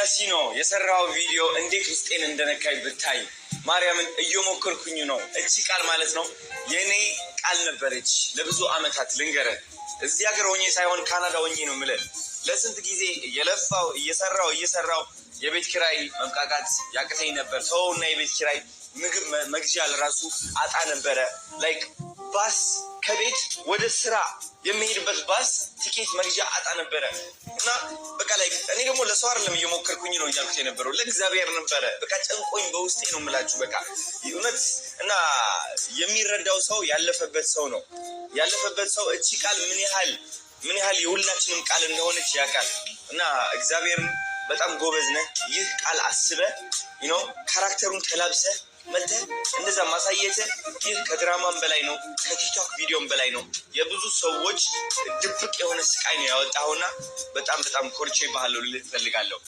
ያሲኖ የሰራው ቪዲዮ እንዴት ውስጤን እንደነካይ ብታይ ማርያምን እየሞከርኩኝ ነው። እቺ ቃል ማለት ነው የኔ ቃል ነበረች ለብዙ አመታት ልንገረ እዚህ ሀገር ሆኜ ሳይሆን ካናዳ ሆኜ ነው ምለ ለስንት ጊዜ የለፋው እየሰራው የቤት ኪራይ መብቃቃት ያቅተኝ ነበር። ተውና የቤት ኪራይ ምግብ መግዣ ለራሱ አጣ ነበረ። ላይክ ባስ ከቤት ወደ ስራ የሚሄድበት ባስ ቲኬት መግዣ አጣ ነበረ እና በቃ ላይ እኔ ደግሞ ለሰው አይደለም እየሞከርኩኝ ነው እያልኩት የነበረው ለእግዚአብሔር ነበረ። በቃ ጨንቆኝ በውስጤ ነው የምላችሁ በቃ እውነት እና የሚረዳው ሰው ያለፈበት ሰው ነው። ያለፈበት ሰው እቺ ቃል ምን ያህል የሁላችንም ቃል እንደሆነች ያውቃል። እና እግዚአብሔርን በጣም ጎበዝ ነህ። ይህ ቃል አስበህ ካራክተሩን ተላብሰህ መጥተህ እንደዛ ማሳየት ይህ ከድራማም በላይ ነው፣ ከቲክቶክ ቪዲዮም በላይ ነው። የብዙ ሰዎች ድብቅ የሆነ ስቃይ ነው ያወጣውና በጣም ኮርቼ ባህል ልልህ ፈልጋለሁ።